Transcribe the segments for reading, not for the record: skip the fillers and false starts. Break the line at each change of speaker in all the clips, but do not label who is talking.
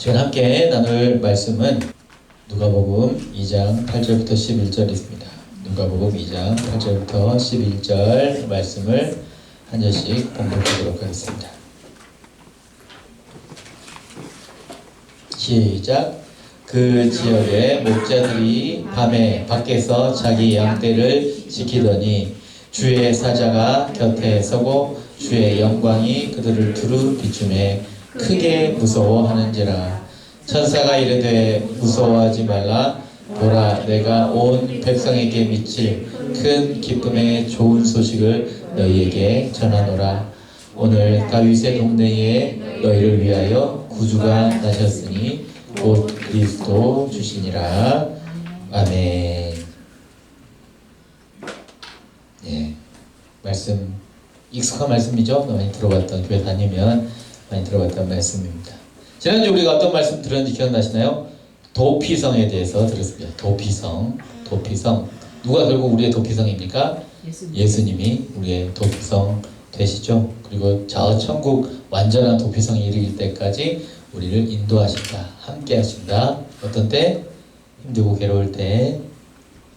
지금 함께 나눌 말씀은 누가복음 2장 8절부터 11절입니다. 누가복음 2장 8절부터 11절 말씀을 한 절씩 봉독하도록 하겠습니다. 시작. 그 지역의 목자들이 밤에 밖에서 자기 양떼를 지키더니 주의 사자가 곁에 서고 주의 영광이 그들을 두루 비추매 크게 무서워하는지라. 천사가 이르되 무서워하지 말라. 보라, 내가 온 백성에게 미칠 큰 기쁨의 좋은 소식을 너희에게 전하노라. 오늘 다윗의 동네에 너희를 위하여 구주가 나셨으니 곧 그리스도 주시니라. 아멘. 예, 말씀 익숙한 말씀이죠. 많이 들어봤던, 교회 다니면 많이 들어봤던 말씀입니다. 지난주 우리가 어떤 말씀 들었는지 기억나시나요? 도피성에 대해서 들었습니다. 도피성. 누가 결국 우리의 도피성입니까? 예수님이 우리의 도피성 되시죠. 그리고 저 천국 완전한 도피성에 이르길 때까지 우리를 인도하신다, 함께 하신다. 어떤 때? 힘들고 괴로울 때,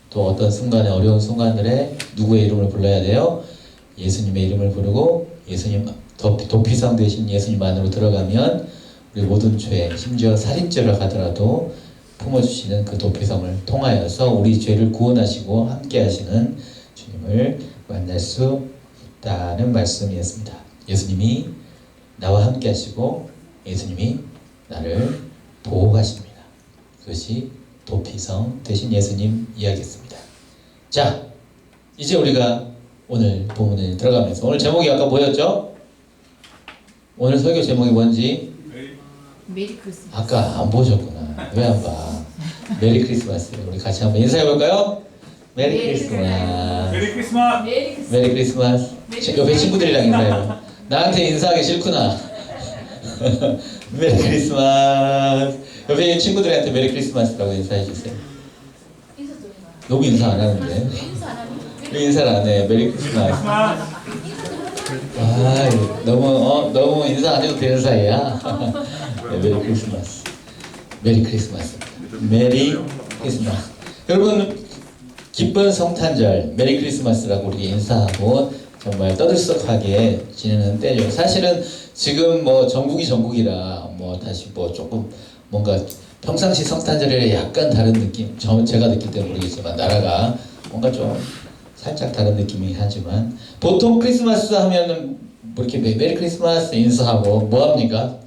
또 어떤 순간에, 어려운 순간들에 누구의 이름을 불러야 돼요? 예수님의 이름을 부르고 예수님, 도피성 되신 예수님 안으로 들어가면 우리 모든 죄, 심지어 살인죄를 하더라도 품어주시는 그 도피성을 통하여서 우리 죄를 구원하시고 함께 하시는 주님을 만날 수 있다는 말씀이었습니다. 예수님이 나와 함께 하시고 예수님이 나를 보호하십니다. 그것이 도피성 되신 예수님 이야기였습니다. 자, 이제 우리가 오늘 본문에 들어가면서, 오늘 제목이 아까 뭐였죠? 오늘 설교 제목이 뭔지
메리 크리스마스.
아까 안 보셨구나. 왜 안 봐? 메리 크리스마스. 우리 같이 한번 인사해 볼까요? 메리 크리스마스.
메리 크리스마스.
메리 크리스마스. 옆에 친구들이랑 인사해요. 나한테 인사하기 싫구나. 메리 크리스마스. 옆에 친구들한테 메리 크리스마스라고 인사해 주세요. 너무 인사 안 하는데. 왜 인사를 안 해? 메리 크리스마스. 아, 너무 인사 안 해도 되는 사이야. 네, 메리 크리스마스. 메리 크리스마스. 메리 크리스마스. 여러분, 기쁜 성탄절, 메리 크리스마스라고 우리 인사하고 정말 떠들썩하게 지내는 때죠. 사실은 지금 뭐 전국이라 뭐 다시 뭐 조금 뭔가 평상시 성탄절에 약간 다른 느낌, 제가 느낄 때는 모르겠지만 나라가 뭔가 좀 살짝 다른 느낌이 하지만, 보통 크리스마스 하면은 뭐 이렇게 메리 크리스마스 인사하고 뭐 합니까?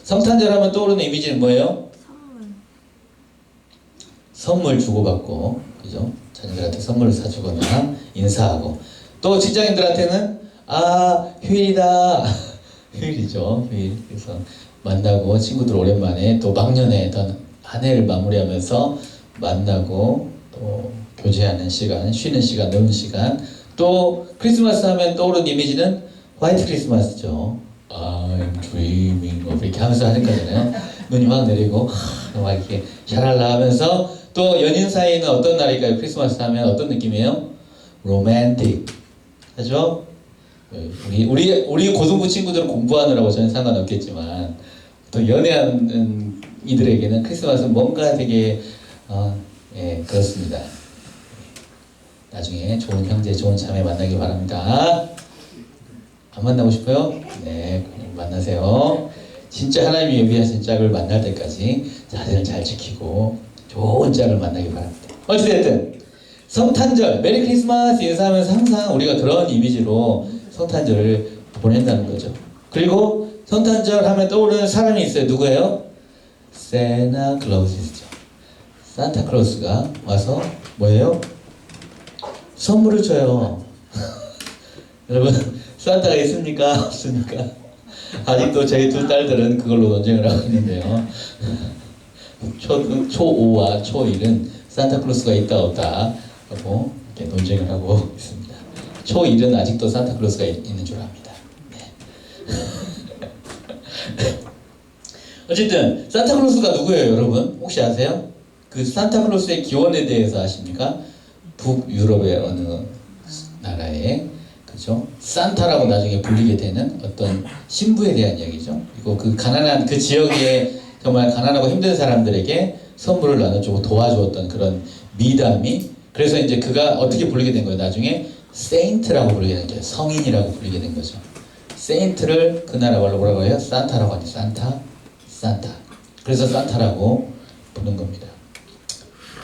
성탄절 하면 떠오르는 이미지는 뭐예요? 선물 주고받고, 그죠? 자녀들한테 선물을 사주거나 인사하고, 또 직장인들한테는 휴일이다. 휴일이죠, 휴일. 그래서 만나고 친구들 오랜만에 또 막년에 한 해를 마무리하면서 만나고 또 교제하는 시간, 쉬는 시간, 노는 시간. 또 크리스마스 하면 떠오르는 이미지는 화이트 크리스마스죠. I'm dreaming of, 이렇게 하면서 하는 거잖아요. 눈이 확 내리고 막 이렇게 샤랄라 하면서. 또 연인 사이는 어떤 날일까요? 크리스마스 하면 어떤 느낌이에요? 로맨틱 하죠? 우리 고등부 친구들은 공부하느라고 전혀 상관없겠지만, 또 연애하는 이들에게는 크리스마스는 뭔가 되게 그렇습니다. 나중에 좋은 형제, 좋은 자매 만나길 바랍니다. 안 만나고 싶어요? 네, 만나세요. 진짜 하나님이 예비하신 짝을 만날 때까지 자세를 잘 지키고 좋은 짝을 만나길 바랍니다. 어찌됐든 성탄절, 메리 크리스마스 인사하면서 항상 우리가 그런 이미지로 성탄절을 보낸다는 거죠. 그리고 성탄절 하면 떠오르는 사람이 있어요. 누구예요? 세나클로스죠. 산타클로스가 와서 뭐예요? 선물을 줘요. 여러분, 산타가 있습니까? 없습니까? 아직도 저희 두 딸들은 그걸로 논쟁을 하고 있는데요. 초5와 초1은 산타클로스가 있다 없다 하고 이렇게 논쟁을 하고 있습니다. 초1은 아직도 산타클로스가 있는 줄 압니다. 네. 어쨌든 산타클로스가 누구예요, 여러분? 혹시 아세요? 그 산타클로스의 기원에 대해서 아십니까? 북유럽의 어느 나라에, 그죠? 산타라고 나중에 불리게 되는 어떤 신부에 대한 이야기죠. 그리고 그 가난한 그 지역의 정말 가난하고 힘든 사람들에게 선물을 나눠주고 도와주었던 그런 미담이, 그래서 이제 그가 어떻게 불리게 된 거예요? 나중에 세인트라고 부르게 된 거예요. 성인이라고 부르게 된 거죠. 세인트를 그 나라 말로 뭐라고 해요? 산타라고 하죠. 산타. 그래서 산타라고 부르는 겁니다.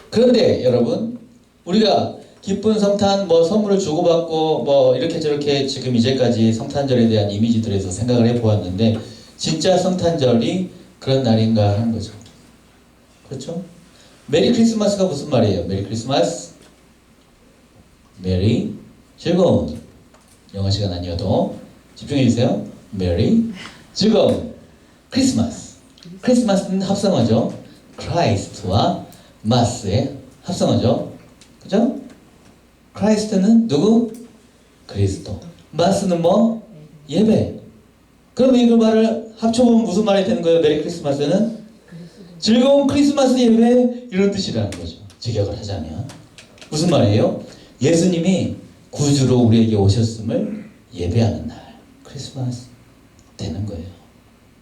그런데 여러분, 우리가 기쁜 성탄, 뭐 선물을 주고받고 뭐 이렇게 저렇게 지금 이제까지 성탄절에 대한 이미지들에서 생각을 해보았는데, 진짜 성탄절이 그런 날인가 하는 거죠. 그렇죠? 메리 크리스마스가 무슨 말이에요? 메리 크리스마스, 메리, 즐거운. 영어 시간 아니어도 집중해 주세요. 메리, 즐거운. 크리스마스. 크리스마스는 합성어죠. 크라이스트와 마스의 합성어죠. 그죠? 크라이스트는 누구? 그리스도. 마스는 뭐? 예배. 그럼 이거 말을 합쳐보면 무슨 말이 되는 거예요? 메리 크리스마스는? 즐거운 크리스마스 예배, 이런 뜻이라는 거죠. 직역을 하자면. 무슨 말이에요? 예수님이 구주로 우리에게 오셨음을 예배하는 날, 크리스마스 되는 거예요.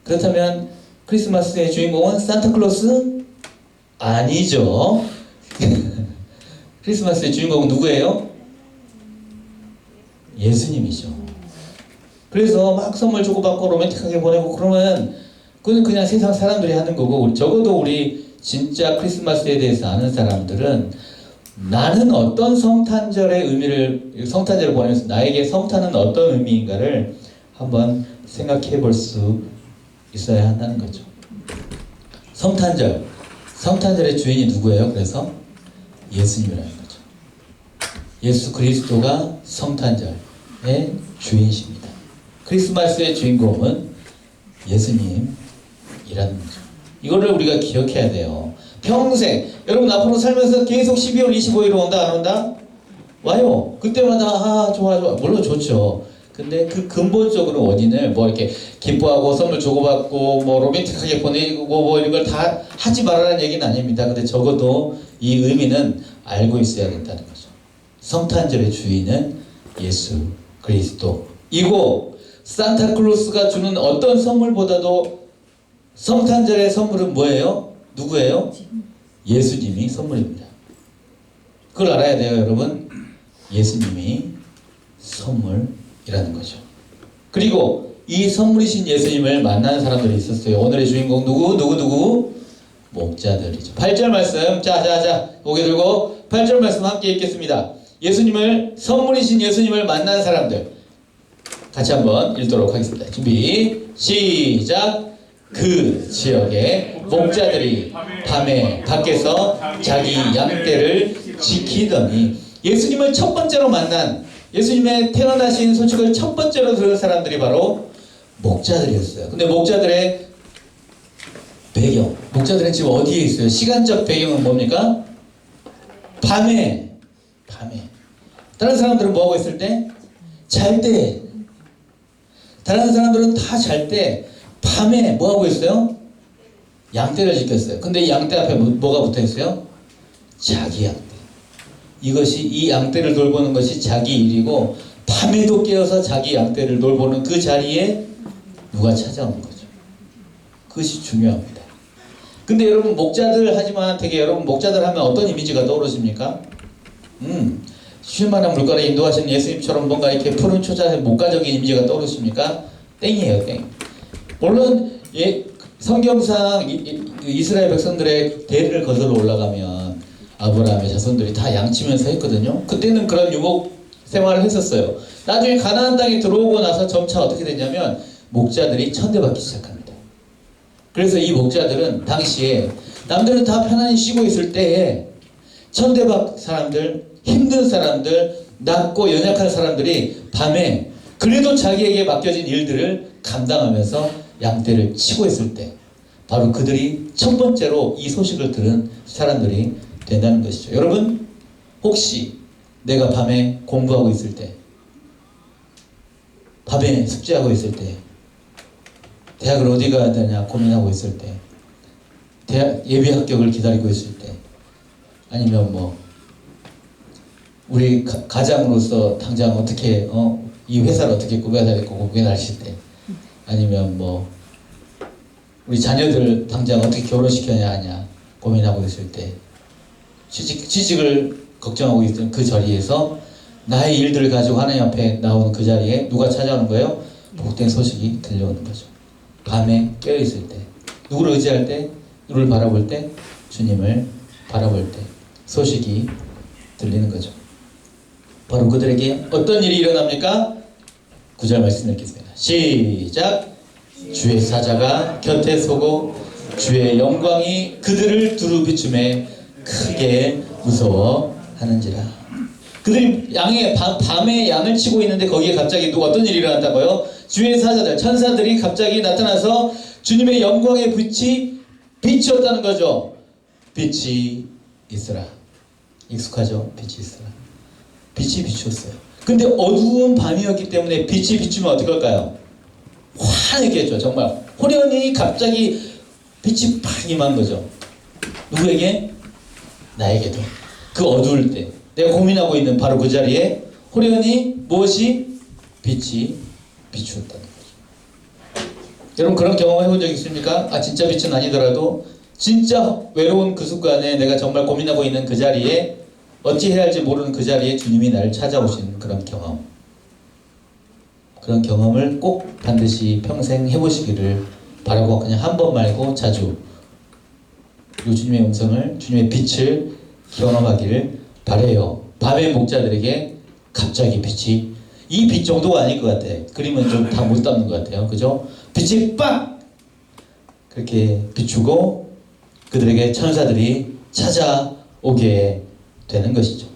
그렇다면 크리스마스의 주인공은 산타클로스? 아니죠. 크리스마스의 주인공은 누구예요? 예수님이죠. 그래서 막 선물 주고받고 로맨틱하게 보내고 그러면 그건 그냥 세상 사람들이 하는 거고, 적어도 우리 진짜 크리스마스에 대해서 아는 사람들은 나는 어떤 성탄절의 의미를, 성탄절을 보내면서 나에게 성탄은 어떤 의미인가를 한번 생각해 볼 수 있어야 한다는 거죠. 성탄절의 주인이 누구예요? 그래서 예수님이라는 거죠. 예수 그리스도가 성탄절의 주인이십니다. 크리스마스의 주인공은 예수님이라는 거죠. 이거를 우리가 기억해야 돼요. 평생, 여러분 앞으로 살면서 계속 12월 25일 온다 안 온다? 와요. 그때마다 좋아. 물론 좋죠. 근데 그 근본적으로 원인을 뭐 이렇게 기뻐하고 선물 주고받고 뭐 로맨틱하게 보내고 뭐 이런 걸 다 하지 말라는 얘기는 아닙니다. 근데 적어도 이 의미는 알고 있어야 된다는 거죠. 성탄절의 주인은 예수 그리스도이고, 산타클로스가 주는 어떤 선물보다도 성탄절의 선물은 뭐예요? 누구예요? 예수님이 선물입니다. 그걸 알아야 돼요, 여러분. 예수님이 선물이라는 거죠. 그리고 이 선물이신 예수님을 만나는 사람들이 있었어요. 오늘의 주인공 누구? 목자들이죠. 8절 말씀, 자, 고개 들고 8절 말씀 함께 읽겠습니다. 예수님을, 선물이신 예수님을 만난 사람들 같이 한번 읽도록 하겠습니다. 준비, 시작. 그 지역에 목자들이 밤에 밖에서 자기 양떼를 지키더니, 예수님을 첫 번째로 만난, 예수님의 태어나신 소식을 첫 번째로 들은 사람들이 바로 목자들이었어요. 근데 목자들의 배경, 목자들은 지금 어디에 있어요? 시간적 배경은 뭡니까? 밤에. 다른 사람들은 뭐하고 있을 때? 잘 때. 다른 사람들은 다 잘 때, 밤에 뭐하고 있어요? 양떼를 지켰어요. 근데 이 양떼 앞에 뭐가 붙어 있어요? 자기 양떼. 이것이, 이 양떼를 돌보는 것이 자기 일이고, 밤에도 깨어서 자기 양떼를 돌보는 그 자리에 누가 찾아오는 거죠. 그것이 중요합니다. 근데 여러분 목자들 하지만 되게 여러분 목자들 하면 어떤 이미지가 떠오르십니까? 쉴만한 물가를 인도하시는 예수님처럼 뭔가 이렇게 푸른 초자의 목가적인 이미지가 떠오르십니까? 땡이에요, 땡. 물론 성경상 이스라엘 백성들의 대를 거슬러 올라가면 아브라함의 자손들이 다 양치면서 했거든요. 그때는 그런 유목 생활을 했었어요. 나중에 가나안 땅에 들어오고 나서 점차 어떻게 됐냐면 목자들이 천대받기 시작합니다. 그래서 이 목자들은 당시에 남들은 다 편안히 쉬고 있을 때에 천대받 사람들, 힘든 사람들, 낮고 연약한 사람들이 밤에 그래도 자기에게 맡겨진 일들을 감당하면서 양떼를 치고 있을 때, 바로 그들이 첫 번째로 이 소식을 들은 사람들이 된다는 것이죠. 여러분, 혹시 내가 밤에 공부하고 있을 때, 밤에 숙제하고 있을 때, 대학을 어디 가야 되냐 고민하고 있을 때, 대학 예비 합격을 기다리고 있을 때, 아니면 뭐 우리 가장으로서 당장 어떻게 이 회사를 어떻게 꾸며야 될까 고민하실 때, 아니면 뭐 우리 자녀들 당장 어떻게 결혼시켜야 하냐 고민하고 있을 때 취직을 걱정하고 있던 그 자리에서 나의 일들을 가지고 하나님 앞에 나오는 그 자리에 누가 찾아오는 거예요? 복된 소식이 들려오는 거죠. 밤에 깨어있을 때, 누구를 의지할 때, 누구를 바라볼 때, 주님을 바라볼 때 소식이 들리는 거죠. 바로 그들에게 어떤 일이 일어납니까? 9절 말씀 읽겠습니다. 시작! 주의 사자가 곁에 서고 주의 영광이 그들을 두루 비춤에 크게 무서워하는지라. 그들이 밤에 양을 치고 있는데 거기에 갑자기 어떤 일이 일어났다고요? 주의 사자들, 천사들이 갑자기 나타나서 주님의 영광의 빛이 비추었다는 거죠. 빛이 있으라. 익숙하죠? 빛이 있으라. 빛이 비추었어요. 근데 어두운 밤이었기 때문에 빛이 비추면 어떻게 할까요? 환하겠죠. 정말 호련히 갑자기 빛이 팍 임한 거죠. 누구에게? 나에게도. 그 어두울 때 내가 고민하고 있는 바로 그 자리에 호련히 무엇이? 빛이 비추었다는 거죠. 여러분 그런 경험 해본 적 있습니까? 진짜 빛은 아니더라도 진짜 외로운 그 순간에 내가 정말 고민하고 있는 그 자리에 어찌 해야 할지 모르는 그 자리에 주님이 나를 찾아오시는 그런 경험. 그런 경험을 꼭 반드시 평생 해보시기를 바라고 그냥 한 번 말고 자주 이 주님의 음성을, 주님의 빛을 경험하기를 바래요. 밤의 목자들에게 갑자기 빛이 이 빛 정도가 아닐 것 같아. 그림은 좀 다 못 담는 것 같아요. 그죠? 빛이 빡! 그렇게 비추고 그들에게 천사들이 찾아오게 되는 것이죠.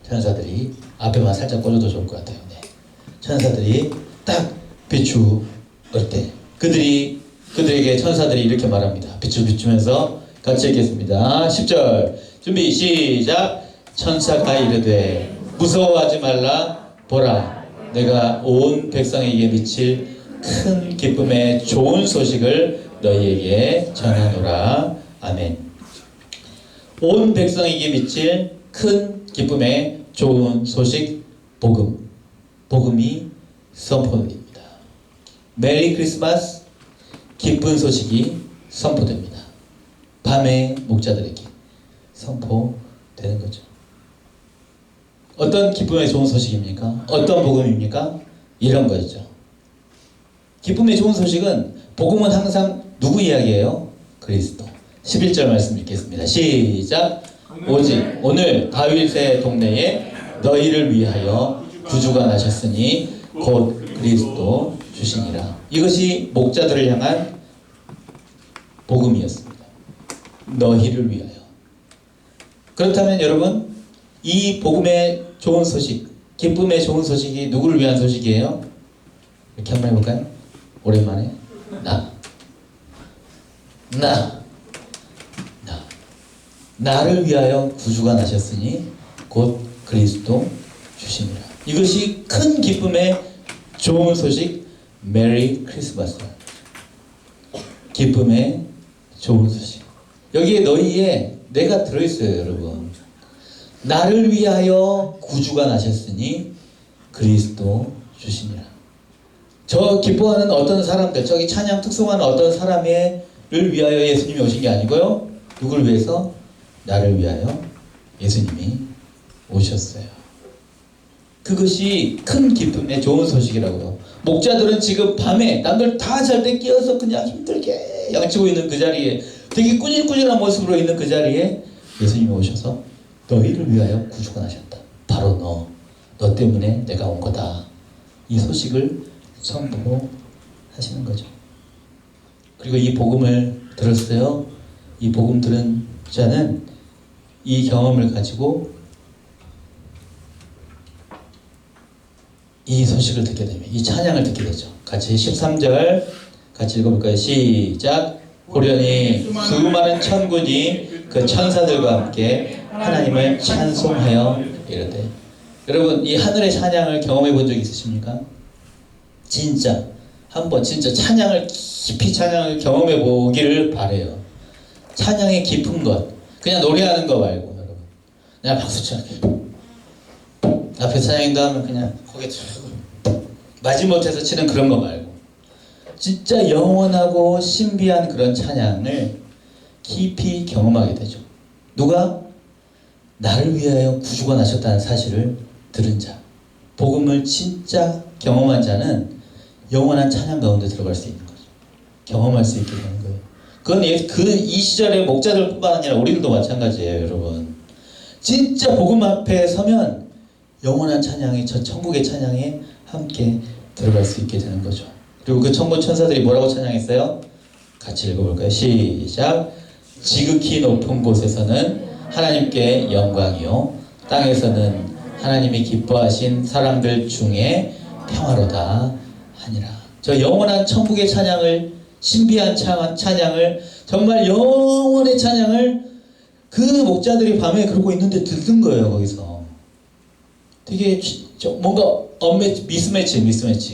천사들이 앞에만 살짝 꽂아도 좋을 것 같아요. 네. 천사들이 딱 비추을 때 그들에게 천사들이 이렇게 말합니다. 빛을 비추면서 같이 읽겠습니다. 10절 준비 시작. 천사가 이르되 무서워하지 말라. 보라 내가 온 백성에게 미칠 큰 기쁨의 좋은 소식을 너희에게 전하노라. 아멘. 온 백성에게 미칠 큰 기쁨의 좋은 소식, 복음이 선포됩니다. 메리 크리스마스, 기쁜 소식이 선포됩니다. 밤의 목자들에게 선포되는 거죠. 어떤 기쁨의 좋은 소식입니까? 어떤 복음입니까? 이런 거죠. 기쁨의 좋은 소식은, 복음은 항상 누구 이야기예요? 그리스도. 11절 말씀 읽겠습니다. 시작. 오직 오늘 다윗의 동네에 너희를 위하여 구주가 나셨으니 곧 그리스도 주시니라. 이것이 목자들을 향한 복음이었습니다. 너희를 위하여. 그렇다면 여러분, 이 복음의 좋은 소식, 기쁨의 좋은 소식이 누구를 위한 소식이에요? 이렇게 한번 해볼까요? 오랜만에. 나를 위하여 구주가 나셨으니 곧 그리스도 주시니라. 이것이 큰 기쁨의 좋은 소식, 메리 크리스마스. 기쁨의 좋은 소식. 여기에 너희의 내가 들어있어요, 여러분. 나를 위하여 구주가 나셨으니 그리스도 주시니라. 저 기뻐하는 어떤 사람들, 저기 찬양 특송하는 어떤 사람을 위하여 예수님이 오신 게 아니고요. 누구를 위해서? 나를 위하여 예수님이 오셨어요. 그것이 큰 기쁨의 좋은 소식이라고요. 목자들은 지금 밤에 남들 다 잘 때 깨어서 그냥 힘들게 양치고 있는 그 자리에, 되게 꾸질꾸질한 모습으로 있는 그 자리에 예수님이 오셔서 너희를 위하여 구주가 나셨다. 바로 너 때문에 내가 온 거다. 이 소식을 선포하시는 거죠. 그리고 이 복음을 들었어요. 이 복음 들은 자는 이 경험을 가지고 이 소식을 듣게 되면, 이 찬양을 듣게 되죠. 같이 13절 같이 읽어볼까요? 시작. 호련히 수많은 천군이 그 천사들과 함께 하나님을 찬송하여 이르되. 여러분, 이 하늘의 찬양을 경험해 본 적 있으십니까? 진짜 한번 진짜 찬양을 깊이 찬양을 경험해 보기를 바래요. 찬양의 깊은 것, 그냥 노래하는 거 말고, 여러분, 그냥 박수 치고 앞에 찬양인가 하면 그냥 거기에 마지못해서 치는 그런 거 말고, 진짜 영원하고 신비한 그런 찬양을 깊이 경험하게 되죠. 누가? 나를 위하여 구주가 나셨다는 사실을 들은 자, 복음을 진짜 경험한 자는 영원한 찬양 가운데 들어갈 수 있는 거죠. 경험할 수 있게 되는 거예요. 그건 이 시절의 목자들뿐만 아니라 우리들도 마찬가지예요, 여러분. 진짜 복음 앞에 서면 영원한 찬양이, 저 천국의 찬양에 함께 들어갈 수 있게 되는 거죠. 그리고 그 천군 천사들이 뭐라고 찬양했어요? 같이 읽어볼까요? 시작. 지극히 높은 곳에서는 하나님께 영광이요, 땅에서는 하나님이 기뻐하신 사람들 중에 평화로다 하니라. 저 영원한 천국의 찬양을, 신비한 찬양을, 정말 영원의 찬양을 그 목자들이 밤에 그러고 있는데 듣는 거예요. 거기서 되게 뭔가 미스매치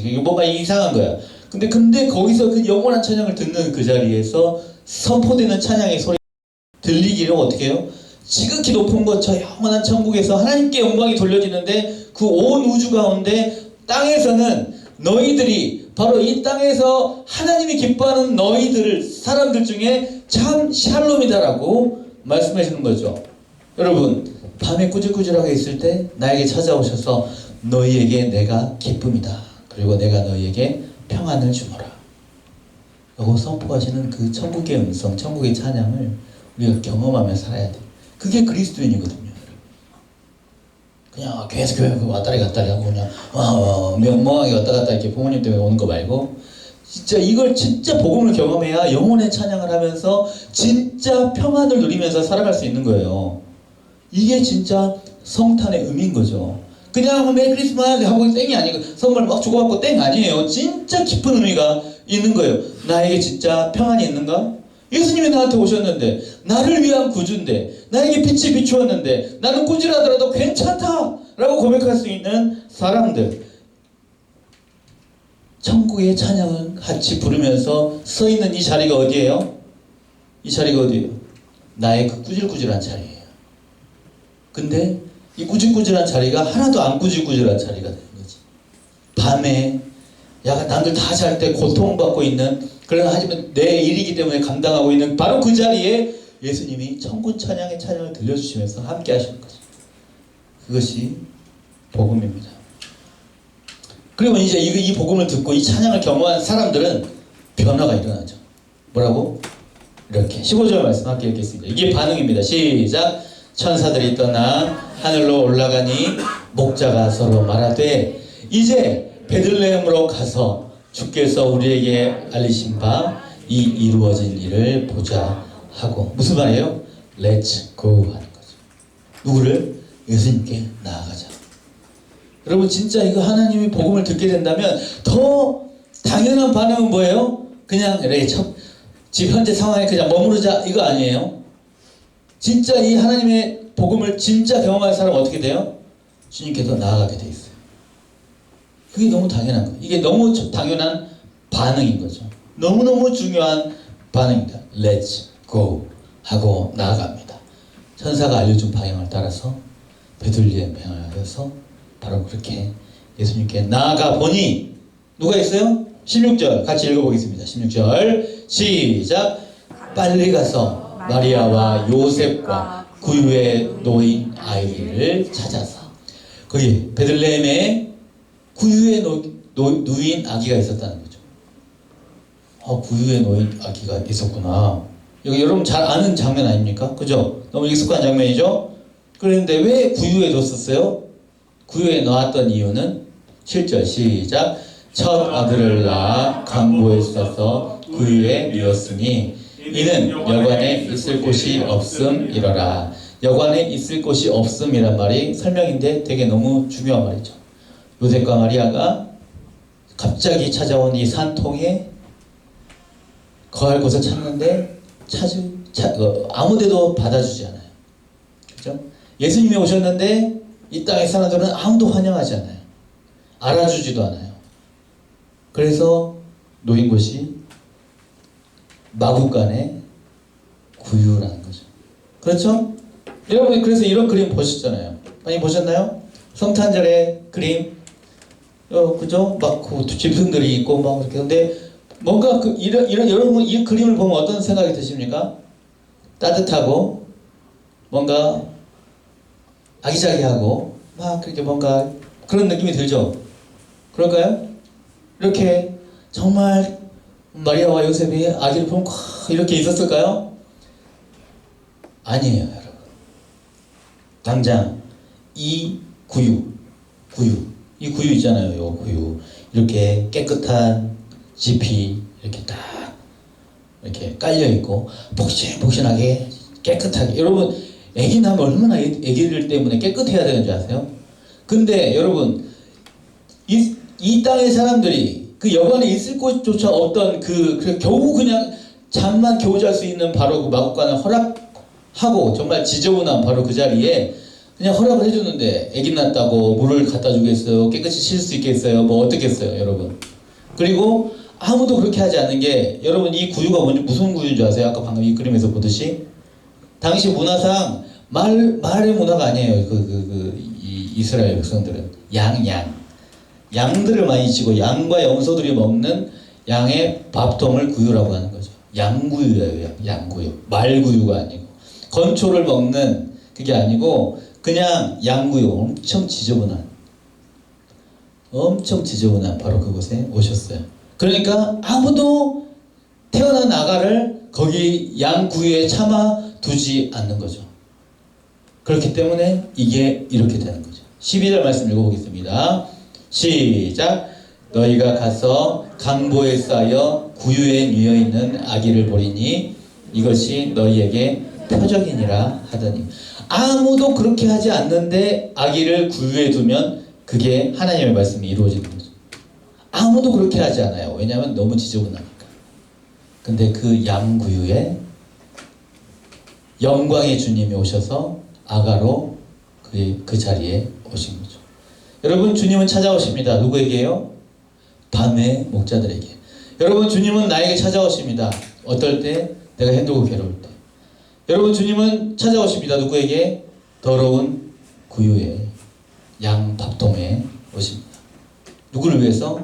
이게 뭔가 이상한 거야. 근데 거기서 그 영원한 찬양을 듣는 그 자리에서 선포되는 찬양의 소리 들리기를 어떻게 해요? 지극히 높은 곳 저 영원한 천국에서 하나님께 영광이 돌려지는데 그 온 우주 가운데 땅에서는 너희들이 바로 이 땅에서 하나님이 기뻐하는 너희들 사람들 중에 참 샬롬이다라고 말씀해 주는 거죠. 여러분, 밤에 꾸질꾸질하게 있을 때 나에게 찾아오셔서 너희에게 내가 기쁨이다, 그리고 내가 너희에게 평안을 주노라, 라고 선포하시는 그 천국의 음성, 천국의 찬양을 우리가 경험하며 살아야 돼. 그게 그리스도인이거든요. 그냥 계속 교회 왔다리 갔다리 하고 그냥 멍멍하게 왔다 갔다 이렇게 부모님 때문에 오는 거 말고, 진짜 이걸 진짜 복음을 경험해야 영혼의 찬양을 하면서 진짜 평안을 누리면서 살아갈 수 있는 거예요. 이게 진짜 성탄의 의미인 거죠. 그냥 메리 크리스마스 하고 땡이 아니고 선물 막 주고받고 땡 아니에요. 진짜 깊은 의미가 있는 거예요. 나에게 진짜 평안이 있는가? 예수님이 나한테 오셨는데, 나를 위한 구주인데, 나에게 빛이 비추었는데, 나는 꾸질하더라도 괜찮다 라고 고백할 수 있는 사람들, 천국의 찬양을 같이 부르면서 서 있는 이 자리가 어디예요? 이 자리가 어디예요? 나의 그 꾸질꾸질한 자리예요. 근데 이 꾸질꾸질한 자리가 하나도 안 꾸질꾸질한 자리가 되는 거지. 밤에 약간 남들 다 잘 때 고통받고 있는, 그러나 하지만 내 일이기 때문에 감당하고 있는 바로 그 자리에 예수님이 천군 찬양의 찬양을 들려주시면서 함께 하시는 거죠. 그것이 복음입니다. 그리고 이제 이 복음을 듣고 이 찬양을 경험한 사람들은 변화가 일어나죠. 뭐라고? 이렇게 15절 말씀 함께 읽겠습니다. 이게 반응입니다. 시작. 천사들이 떠나 하늘로 올라가니 목자가 서로 말하되 이제 베들레헴으로 가서 주께서 우리에게 알리신 바 이 이루어진 일을 보자 하고, 무슨 말이에요? Let's go 하는 거죠. 누구를? 예수님께 나아가자. 여러분, 진짜 이거 하나님이 복음을 듣게 된다면 더 당연한 반응은 뭐예요? 그냥 그래 지금 현재 상황에 그냥 머무르자 이거 아니에요. 진짜 이 하나님의 복음을 진짜 경험할 사람은 어떻게 돼요? 주님께 더 나아가게 돼 있어요. 그게 너무 당연한 거예요. 이게 너무 당연한 반응인 거죠. 너무너무 중요한 반응입니다. Let's go 하고 나아갑니다. 천사가 알려준 방향을 따라서 베들레헴 향하여서 바로 그렇게 예수님께 나아가 보니 누가 있어요? 16절 같이 읽어보겠습니다. 16절 시작. 빨리 가서 마리아와 요셉과 구유에 놓인 아이를 찾아서, 거기 베들레헴에 구유에 누인 아기가 있었다는 거죠. 구유에 놓인 아기가 있었구나. 여기 여러분 잘 아는 장면 아닙니까? 그죠? 너무 익숙한 장면이죠? 그런데 왜 구유에 뒀었어요? 구유에 놓았던 이유는 7절 시작. 첫 아들을 낳아 강보에 싸서 구유에 누었으니 이는 여관에 있을 곳이 없음이러라. 여관에 있을 곳이 없음이란 말이 설명인데 되게 너무 중요한 말이죠. 요셉과 마리아가 갑자기 찾아온 이 산통에 거할 곳을 찾는데 아무데도 받아주지 않아요. 그죠? 예수님이 오셨는데 이 땅의 사람들은 아무도 환영하지 않아요. 알아주지도 않아요. 그래서 놓인 곳이 마구간의 구유라는 거죠. 그렇죠? 여러분, 그래서 이런 그림 보셨잖아요. 많이 보셨나요? 성탄절의 그림, 그죠? 막 그 짐승들이 있고 막 그렇게. 근데 뭔가 이런 여러분 이 그림을 보면 어떤 생각이 드십니까? 따뜻하고 뭔가 아기자기하고 막 그렇게 뭔가 그런 느낌이 들죠? 그럴까요? 이렇게 정말 마리아와 요셉이 아기를 품고 이렇게 있었을까요? 아니에요, 여러분. 당장 이 구유 이 구유 있잖아요. 요 구유 이렇게 깨끗한 짚이 이렇게 딱 이렇게 깔려 있고 폭신폭신하게 깨끗하게. 여러분 애기 낳으면 얼마나 애기들 때문에 깨끗해야 되는 줄 아세요? 근데 여러분 이 땅의 사람들이 그 여관에 있을 곳조차 없던 겨우 그냥 잠만 겨우 잘 수 있는 바로 그 마국간을 허락하고 정말 지저분한 바로 그 자리에 그냥 허락을 해주는데 애기 낳았다고 물을 갖다 주겠어요? 깨끗이 쉴 수 있겠어요? 뭐 어떻겠어요, 여러분? 그리고 아무도 그렇게 하지 않는 게 여러분 이 구유가 무슨 구유인 줄 아세요? 아까 방금 이 그림에서 보듯이 당시 문화상 말의 문화가 아니에요. 이 이스라엘 백성들은 양들을 많이 치고 양과 염소들이 먹는 양의 밥통을 구유라고 하는 거죠. 양구유예요. 양구유. 말구유가 아니고 건초를 먹는 그게 아니고 그냥 양구유. 엄청 지저분한 바로 그곳에 오셨어요. 그러니까 아무도 태어난 아가를 거기 양구유에 참아 두지 않는 거죠. 그렇기 때문에 이게 이렇게 되는 거죠. 12절 말씀 읽어보겠습니다. 시작. 너희가 가서 강보에 쌓여 구유에 뉘어있는 아기를 보리니 이것이 너희에게 표적이니라 하더니 아무도 그렇게 하지 않는데 아기를 구유에 두면 그게 하나님의 말씀이 이루어지는 거죠. 아무도 그렇게 하지 않아요. 왜냐하면 너무 지저분하니까. 근데 그 양구유에 영광의 주님이 오셔서 아가로 그 자리에 오신 거죠. 여러분 주님은 찾아오십니다. 누구에게요? 밤의 목자들에게. 여러분 주님은 나에게 찾아오십니다. 어떨 때? 내가 힘들고 괴로울 때. 여러분 주님은 찾아오십니다. 누구에게? 더러운 구유에 양 밥통에 오십니다. 누구를 위해서?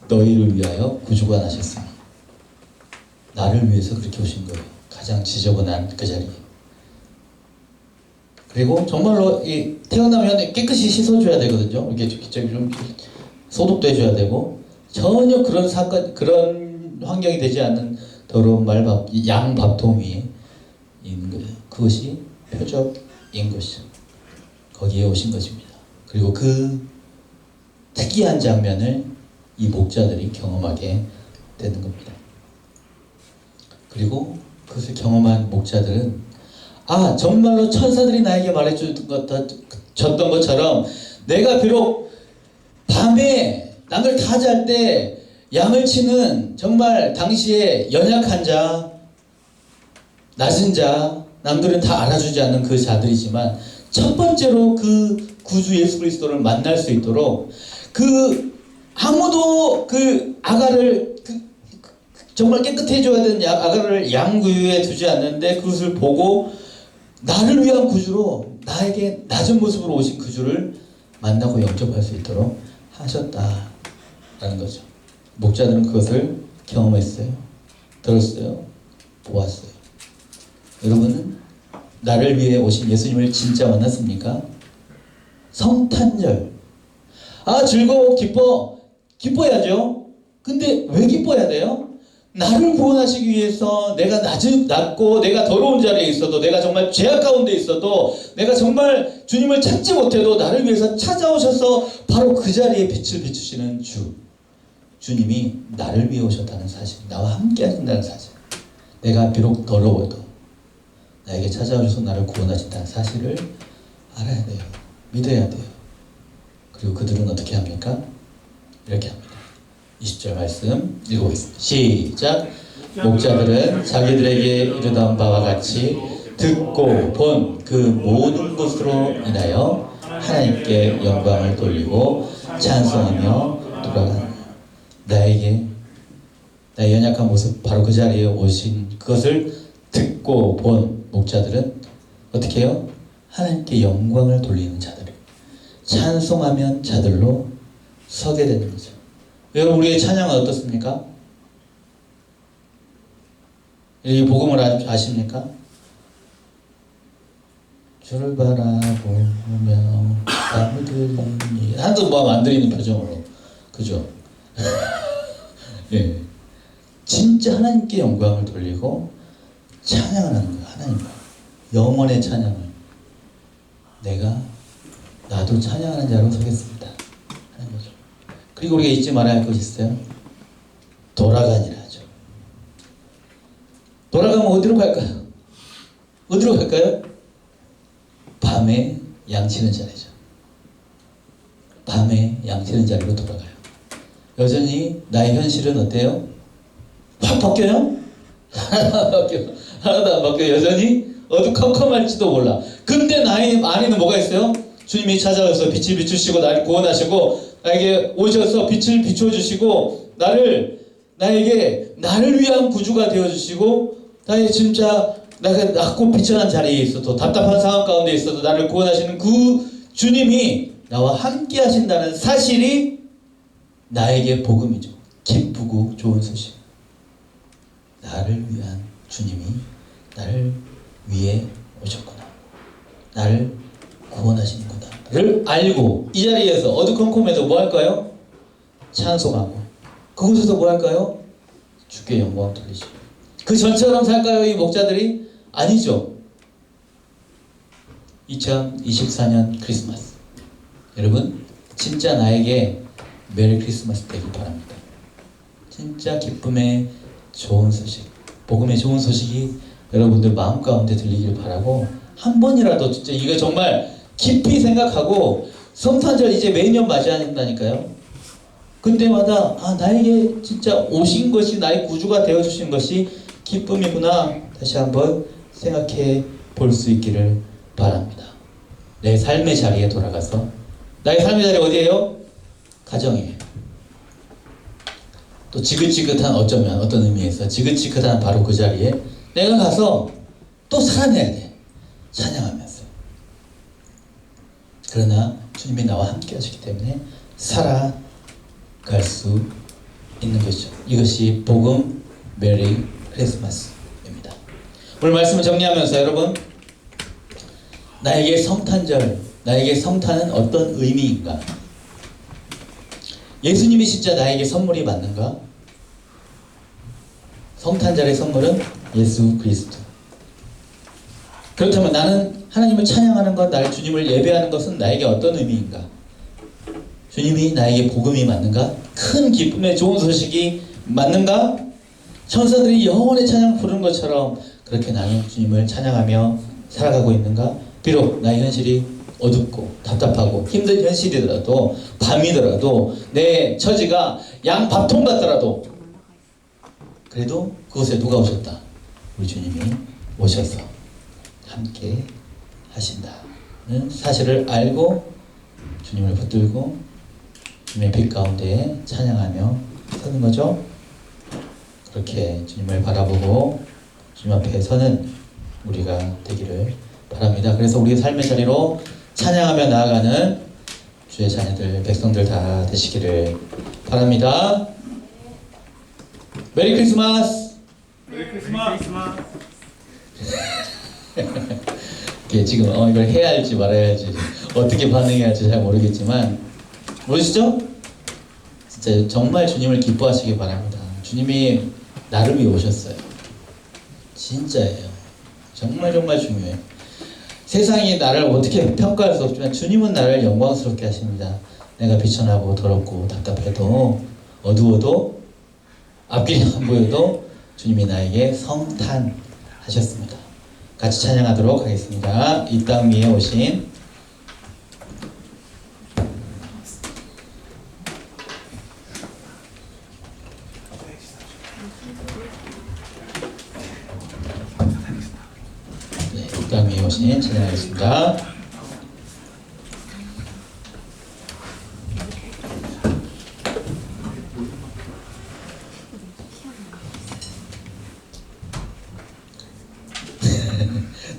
너희를 위하여 구주가 나셨으니. 나를 위해서 그렇게 오신 거예요. 가장 지저분한 그 자리에. 그리고 정말로 태어나면 깨끗이 씻어줘야 되거든요. 이렇게 좀 소독도 해줘야 되고 전혀 그런 그런 환경이 되지 않는 더러운 양 밥통 위에 있는 거예요. 그것이 표적인 것이죠. 거기에 오신 것입니다. 그리고 그 특이한 장면을 이 목자들이 경험하게 되는 겁니다. 그리고 그것을 경험한 목자들은 정말로 천사들이 나에게 말해줬던 것처럼 내가 비록 밤에 남들 다 잘 때 양을 치는 정말 당시에 연약한 자, 낮은 자, 남들은 다 알아주지 않는 그 자들이지만 첫 번째로 그 구주 예수 그리스도를 만날 수 있도록 아무도 그 아가를 정말 깨끗해져야 되는 아가를 양구유에 두지 않는데 그것을 보고 나를 위한 구주로 나에게 낮은 모습으로 오신 구주를 만나고 영접할 수 있도록 하셨다라는 거죠. 목자들은 그것을 경험했어요. 들었어요. 보았어요. 여러분은 나를 위해 오신 예수님을 진짜 만났습니까? 성탄절. 즐거워, 기뻐야죠. 근데 왜 기뻐야 돼요? 나를 구원하시기 위해서 내가 낮고 내가 더러운 자리에 있어도 내가 정말 죄악 가운데 있어도 내가 정말 주님을 찾지 못해도 나를 위해서 찾아오셔서 바로 그 자리에 빛을 비추시는 주님이 나를 위해 오셨다는 사실, 나와 함께 하신다는 사실, 내가 비록 더러워도 나에게 찾아오셔서 나를 구원하신다는 사실을 알아야 돼요. 믿어야 돼요. 그리고 그들은 어떻게 합니까? 이렇게 합니다. 20절 말씀 읽어보겠습니다. 시작. 목자들은 자기들에게 이르던 바와 같이 듣고 본 그 모든 것으로 인하여 하나님께 영광을 돌리고 찬송하며 돌아가는 나의 연약한 모습 바로 그 자리에 오신 그것을 듣고 본 목자들은 어떻게 해요? 하나님께 영광을 돌리는 자들, 찬송하면 자들로 서게 되는 거죠. 여러분 우리의 찬양은 어떻습니까? 이 복음을 아십니까? 주를 바라보며 아무들이 한도 뭐 안 들리는 표정으로, 그죠? 예, 진짜 하나님께 영광을 돌리고 찬양을 하는 거예요. 하나님과 영원의 찬양을, 나도 찬양하는 자로 서겠습니다 하는 거죠. 그리고 우리가 잊지 말아야 할 것이 있어요. 돌아가니라 하죠. 돌아가면 어디로 갈까요? 어디로 갈까요? 밤에 양치는 자리죠. 밤에 양치는 자리로 돌아가요. 여전히 나의 현실은 어때요? 확 바뀌어요? 하나도 안 바뀌어요. 하나도 안 바뀌어요. 여전히 어두컴컴할지도 몰라. 근데 나의 안에는 뭐가 있어요? 주님이 찾아와서 빛을 비추시고 나를 구원하시고 나에게 오셔서 빛을 비춰주시고 나에게 나를 위한 구주가 되어주시고 나의 진짜 내가 낮고 비천한 자리에 있어도 답답한 상황 가운데 있어도 나를 구원하시는 그 주님이 나와 함께 하신다는 사실이 나에게 복음이죠. 기쁘고 좋은 소식. 나를 위한 주님이 나를 위해 오셨구나. 나를 구원하시는구나. 를 알고 이 자리에서 어두컴컴해도 뭐 할까요? 찬송하고 그곳에서 뭐 할까요? 주께 영광 돌리시고. 그 전처럼 살까요? 이 목자들이? 아니죠. 2024년 크리스마스. 여러분, 진짜 나에게 메리 크리스마스 되길 바랍니다. 진짜 기쁨의 좋은 소식, 복음의 좋은 소식이 여러분들 마음 가운데 들리길 바라고, 한 번이라도 진짜 이거 정말 깊이 생각하고 성탄절 이제 매년 맞이한다니까요. 그때마다 나에게 진짜 오신 것이 나의 구주가 되어주신 것이 기쁨이구나 다시 한번 생각해 볼 수 있기를 바랍니다. 내 삶의 자리에 돌아가서, 나의 삶의 자리 어디예요? 가정이에요. 또 지긋지긋한, 어쩌면 어떤 의미에서 지긋지긋한 바로 그 자리에 내가 가서 또 살아내야 돼. 찬양하면서. 그러나 주님이 나와 함께 하시기 때문에 살아갈 수 있는 것이죠. 이것이 복음 메리 크리스마스입니다. 오늘 말씀을 정리하면서 여러분, 나에게 성탄절, 나에게 성탄은 어떤 의미인가? 예수님이 진짜 나에게 선물이 맞는가? 성탄절의 선물은 예수 그리스도. 그렇다면 나는 하나님을 찬양하는 것, 나를 주님을 예배하는 것은 나에게 어떤 의미인가? 주님이 나에게 복음이 맞는가? 큰 기쁨의 좋은 소식이 맞는가? 천사들이 영원의 찬양 부르는 것처럼 그렇게 나는 주님을 찬양하며 살아가고 있는가? 비록 나의 현실이 어둡고 답답하고 힘든 현실이더라도, 밤이더라도, 내 처지가 양밥통 같더라도, 그래도 그곳에 누가 오셨다? 우리 주님이 오셔서 함께 하신다는 사실을 알고 주님을 붙들고 주님의 빛 가운데 찬양하며 서는 거죠. 그렇게 주님을 바라보고 주님 앞에 서는 우리가 되기를 바랍니다. 그래서 우리의 삶의 자리로 찬양하며 나아가는 주의 자녀들, 백성들 다 되시기를 바랍니다. 메리 크리스마스!
메리 크리스마스!
지금 이걸 해야 할지 말아야 할지, 어떻게 반응해야 할지 잘 모르겠지만, 모르시죠? 진짜 정말 주님을 기뻐하시기 바랍니다. 주님이 나를 위해 오셨어요. 진짜예요. 정말 정말 중요해요. 세상이 나를 어떻게 평가할 수 없지만 주님은 나를 영광스럽게 하십니다. 내가 비천하고 더럽고 답답해도 어두워도 앞길이 안 보여도 주님이 나에게 성탄하셨습니다. 같이 찬양하도록 하겠습니다. 이 땅 위에 오신 이 땅 위에 오신 찬양하겠습니다.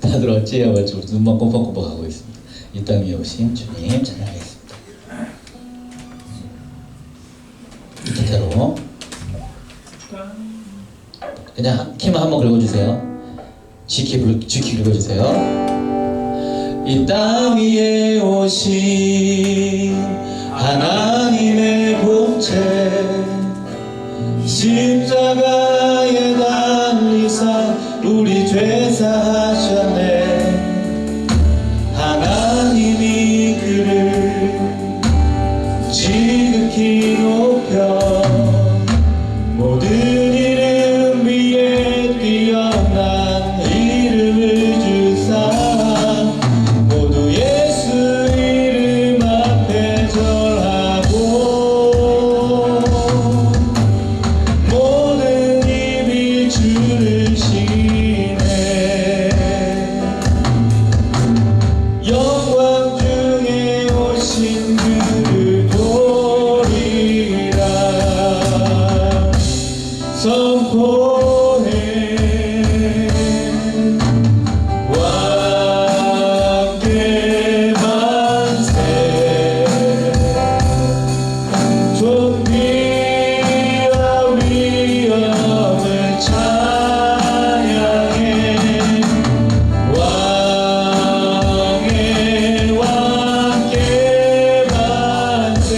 다들 어찌해야 할지 눈만 꼼빡꼼빡 하고 있습니다. 이 땅 위에 오신 주님 찬양하겠습니다. 기타로 그냥 키만 한번 긁어주세요. 지키 긁어주세요. 이 땅 위에 오신 하나님의 본체 십자가에 달리사 우리 죄 사하셨네. 하나님이 그를 지극히 높여 모든 이름 위에 뛰어난 이름을 주사 모두 예수 이름 앞에 절하고 모든 입이 주를 시네. 영광 중에 오신 그를 보리라 선포해. 왕께 만세 존귀와 위엄을 찬양해. 왕의 왕께 만세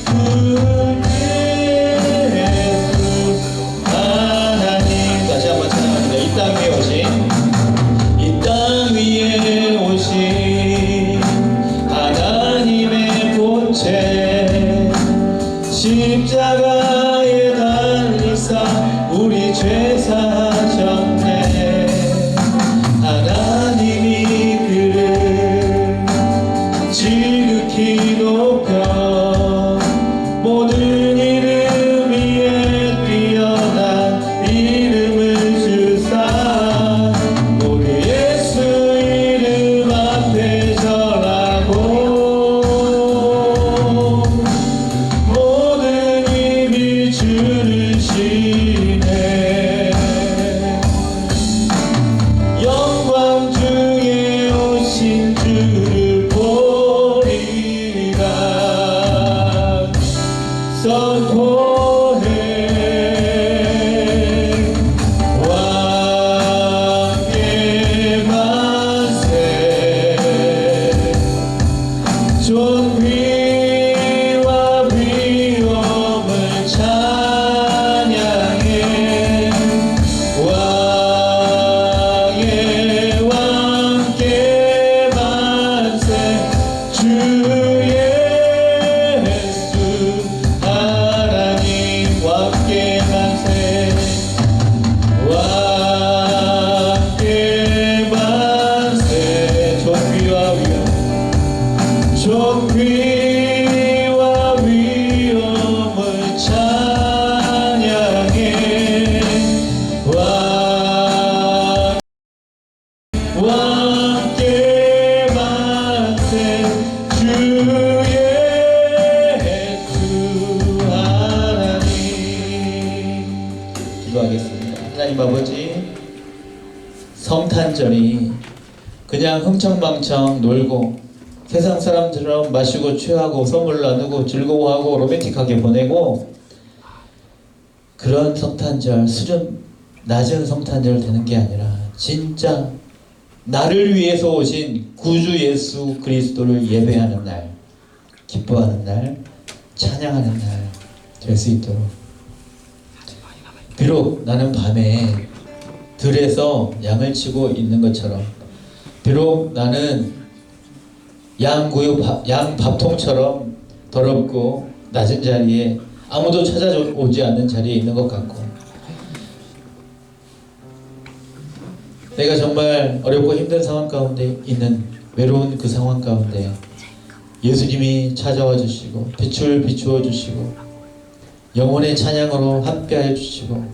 주 예수 하나님. 다시 한번 찬양합니다. 이 땅 위에 오신 이 땅 위에 오신 하나님의 본체 십자가에 달리사 우리 죄 사하셨네. 하나님이 그를 지극히 높여 모든 이름 위에 뛰어난 이름을 주사 모두 예수 이름 앞에 절하고 모든 입이 주를 시네. 영광 중에 오신 주를 보리라 선포해. 왕께 만세 존귀와 위엄을 찬양해. 왕의 왕께 만세 주 예수 하나님. 왕께 만세 왕께 만세 존귀와 위엄 존귀와 위엄을 찬양해. 왕께 만세 주 예수 하나님. 기도하겠습니다. 하나님 아버지, 성탄절이 그냥 흥청망청 놀고 세상 사람처럼 마시고 취하고 선물 나누고 즐거워하고 로맨틱하게 보내고 그런 성탄절, 수준 낮은 성탄절 되는 게 아니라 진짜 나를 위해서 오신 구주 예수 그리스도를 예배하는 날, 기뻐하는 날, 찬양하는 날 될 수 있도록. 비록 나는 밤에 들에서 양을 치고 있는 것처럼, 비록 나는 양 밥통처럼 더럽고 낮은 자리에 아무도 찾아오지 않는 자리에 있는 것 같고, 내가 정말 어렵고 힘든 상황 가운데 있는 외로운 그 상황 가운데 예수님이 찾아와 주시고 빛을 비추어 주시고 영혼의 찬양으로 함께하여 주시고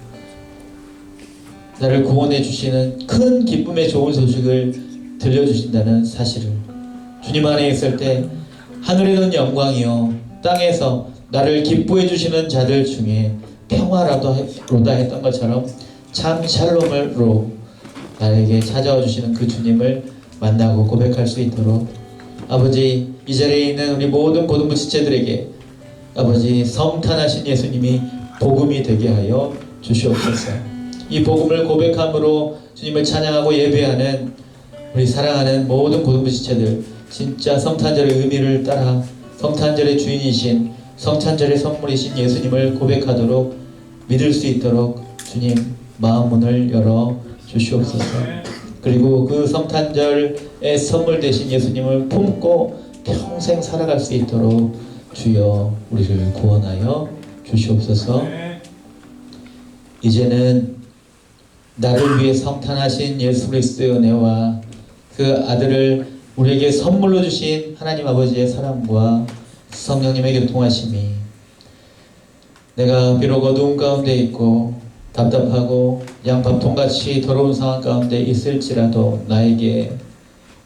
나를 구원해 주시는 큰 기쁨의 좋은 소식을 들려주신다는 사실을, 주님 안에 있을 때 하늘에는 영광이요 땅에서 나를 기뻐해 주시는 자들 중에 평화로다 했던 것처럼 참 샬롬으로 나에게 찾아와 주시는 그 주님을 만나고 고백할 수 있도록 아버지, 이 자리에 있는 우리 모든 고등부 지체들에게 아버지 성탄하신 예수님이 복음이 되게 하여 주시옵소서. 이 복음을 고백함으로 주님을 찬양하고 예배하는 우리 사랑하는 모든 고등부 지체들, 진짜 성탄절의 의미를 따라 성탄절의 주인이신, 성탄절의 선물이신 예수님을 고백하도록 믿을 수 있도록 주님 마음 문을 열어 주시옵소서. 그리고 그 성탄절의 선물 되신 예수님을 품고 평생 살아갈 수 있도록 주여 우리를 구원하여 주시옵소서. 이제는 나를 위해 성탄하신 예수 그리스도의 은혜와 그 아들을 우리에게 선물로 주신 하나님 아버지의 사랑과 성령님의 교통하심이, 내가 비록 어두운 가운데 있고 답답하고 양밥통같이 더러운 상황 가운데 있을지라도 나에게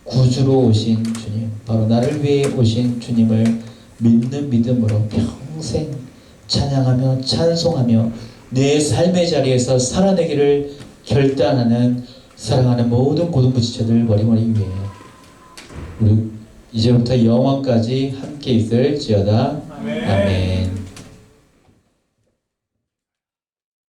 구주로 오신 주님, 바로 나를 위해 오신 주님을 믿는 믿음으로 평생 찬양하며 찬송하며 내 삶의 자리에서 살아내기를 결단하는 사랑하는 모든 고등부 지체들 머리머리 위에 우리 이제부터 영원까지 함께 있을지어다. 아멘.